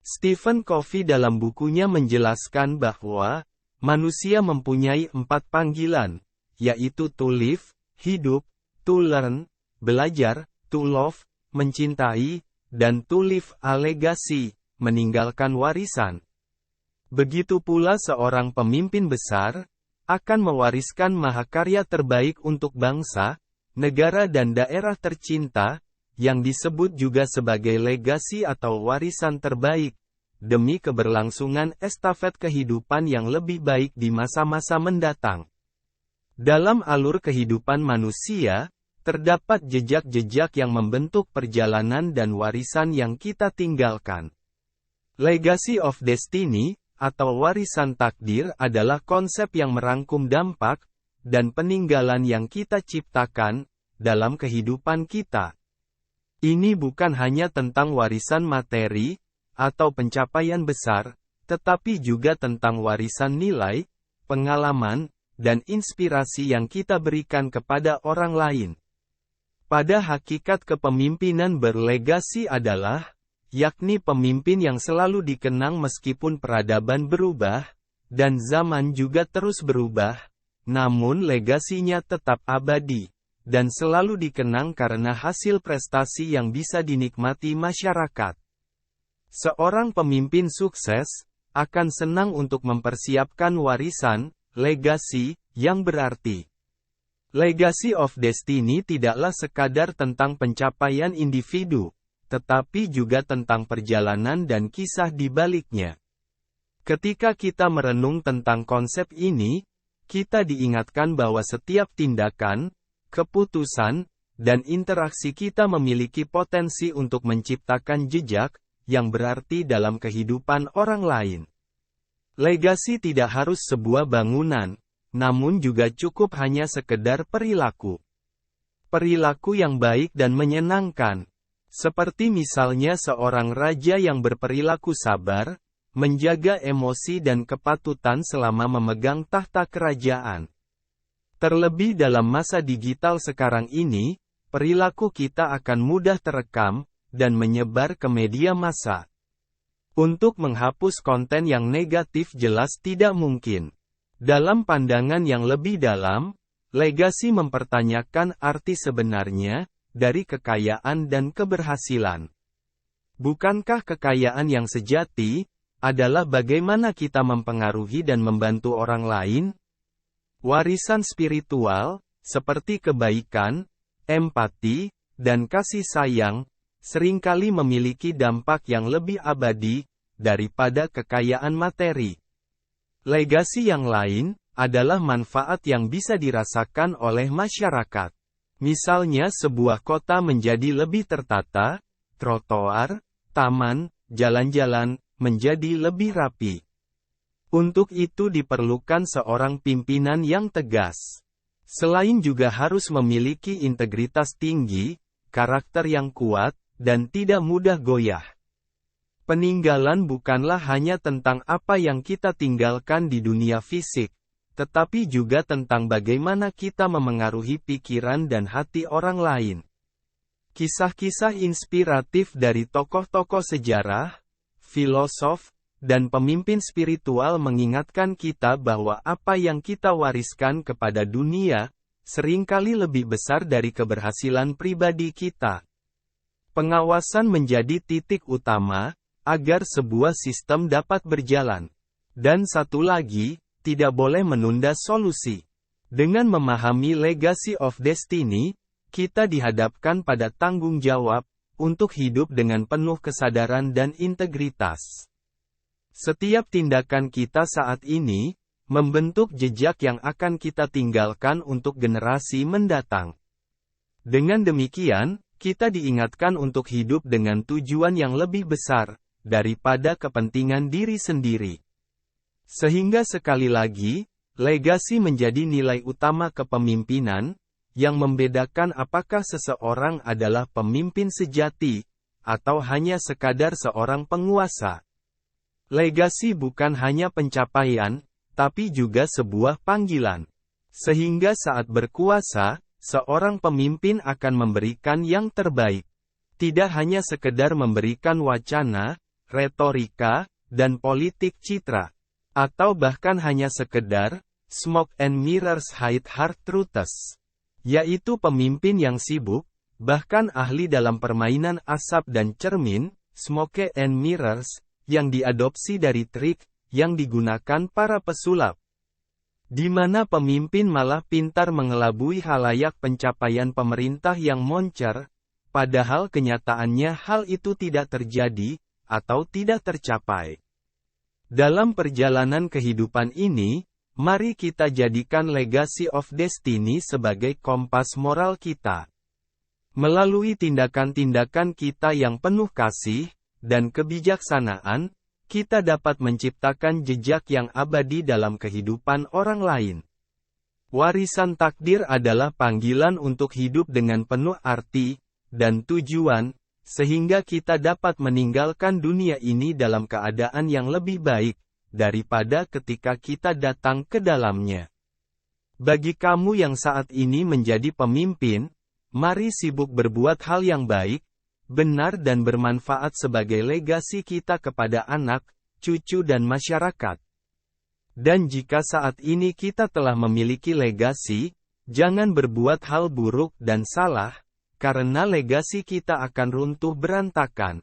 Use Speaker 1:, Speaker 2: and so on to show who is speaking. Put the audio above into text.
Speaker 1: Stephen Covey dalam bukunya menjelaskan bahwa manusia mempunyai 4 panggilan, yaitu to live, hidup, to learn, belajar, to love, mencintai, dan to leave a legacy, meninggalkan warisan. Begitu pula seorang pemimpin besar akan mewariskan mahakarya terbaik untuk bangsa, negara dan daerah tercinta, yang disebut juga sebagai legasi atau warisan terbaik, demi keberlangsungan estafet kehidupan yang lebih baik di masa-masa mendatang. Dalam alur kehidupan manusia, terdapat jejak-jejak yang membentuk perjalanan dan warisan yang kita tinggalkan. Legacy of Destiny, atau warisan takdir adalah konsep yang merangkum dampak dan peninggalan yang kita ciptakan dalam kehidupan kita. Ini bukan hanya tentang warisan materi atau pencapaian besar, tetapi juga tentang warisan nilai, pengalaman, dan inspirasi yang kita berikan kepada orang lain. Pada hakikat kepemimpinan berlegasi adalah, yakni pemimpin yang selalu dikenang meskipun peradaban berubah, dan zaman juga terus berubah, namun legasinya tetap abadi, dan selalu dikenang karena hasil prestasi yang bisa dinikmati masyarakat. Seorang pemimpin sukses akan senang untuk mempersiapkan warisan, legasi, yang berarti. Legacy of Destiny tidaklah sekadar tentang pencapaian individu, tetapi juga tentang perjalanan dan kisah di baliknya. Ketika kita merenung tentang konsep ini, kita diingatkan bahwa setiap tindakan, keputusan, dan interaksi kita memiliki potensi untuk menciptakan jejak yang berarti dalam kehidupan orang lain. Legasi tidak harus sebuah bangunan, namun juga cukup hanya sekedar perilaku. Perilaku yang baik dan menyenangkan. Seperti misalnya seorang raja yang berperilaku sabar, menjaga emosi dan kepatutan selama memegang tahta kerajaan. Terlebih dalam masa digital sekarang ini, perilaku kita akan mudah terekam dan menyebar ke media massa. Untuk menghapus konten yang negatif jelas tidak mungkin. Dalam pandangan yang lebih dalam, legasi mempertanyakan arti sebenarnya dari kekayaan dan keberhasilan. Bukankah kekayaan yang sejati adalah bagaimana kita mempengaruhi dan membantu orang lain? Warisan spiritual, seperti kebaikan, empati, dan kasih sayang, seringkali memiliki dampak yang lebih abadi daripada kekayaan materi. Legasi yang lain adalah manfaat yang bisa dirasakan oleh masyarakat. Misalnya sebuah kota menjadi lebih tertata, trotoar, taman, jalan-jalan menjadi lebih rapi. Untuk itu diperlukan seorang pimpinan yang tegas. Selain juga harus memiliki integritas tinggi, karakter yang kuat, dan tidak mudah goyah. Peninggalan bukanlah hanya tentang apa yang kita tinggalkan di dunia fisik, tetapi juga tentang bagaimana kita memengaruhi pikiran dan hati orang lain. Kisah-kisah inspiratif dari tokoh-tokoh sejarah, filosof, dan pemimpin spiritual mengingatkan kita bahwa apa yang kita wariskan kepada dunia, seringkali lebih besar dari keberhasilan pribadi kita. Pengawasan menjadi titik utama, agar sebuah sistem dapat berjalan. Dan satu lagi, tidak boleh menunda solusi. Dengan memahami Legacy of Destiny, kita dihadapkan pada tanggung jawab, untuk hidup dengan penuh kesadaran dan integritas. Setiap tindakan kita saat ini, membentuk jejak yang akan kita tinggalkan untuk generasi mendatang. Dengan demikian, kita diingatkan untuk hidup dengan tujuan yang lebih besar, daripada kepentingan diri sendiri. Sehingga sekali lagi, legasi menjadi nilai utama kepemimpinan, yang membedakan apakah seseorang adalah pemimpin sejati, atau hanya sekadar seorang penguasa. Legasi bukan hanya pencapaian, tapi juga sebuah panggilan. Sehingga saat berkuasa, seorang pemimpin akan memberikan yang terbaik. Tidak hanya sekedar memberikan wacana, retorika, dan politik citra. Atau bahkan hanya sekedar, smoke and mirrors hide hard truths. Yaitu pemimpin yang sibuk, bahkan ahli dalam permainan asap dan cermin, smoke and mirrors, yang diadopsi dari trik, yang digunakan para pesulap. Di mana pemimpin malah pintar mengelabui halayak pencapaian pemerintah yang moncer, padahal kenyataannya hal itu tidak terjadi, atau tidak tercapai. Dalam perjalanan kehidupan ini, mari kita jadikan Legacy of Destiny sebagai kompas moral kita. Melalui tindakan-tindakan kita yang penuh kasih, dan kebijaksanaan, kita dapat menciptakan jejak yang abadi dalam kehidupan orang lain. Warisan takdir adalah panggilan untuk hidup dengan penuh arti, dan tujuan, sehingga kita dapat meninggalkan dunia ini dalam keadaan yang lebih baik, daripada ketika kita datang ke dalamnya. Bagi kamu yang saat ini menjadi pemimpin, mari sibuk berbuat hal yang baik, benar dan bermanfaat sebagai legasi kita kepada anak, cucu dan masyarakat. Dan jika saat ini kita telah memiliki legasi, jangan berbuat hal buruk dan salah, karena legasi kita akan runtuh berantakan.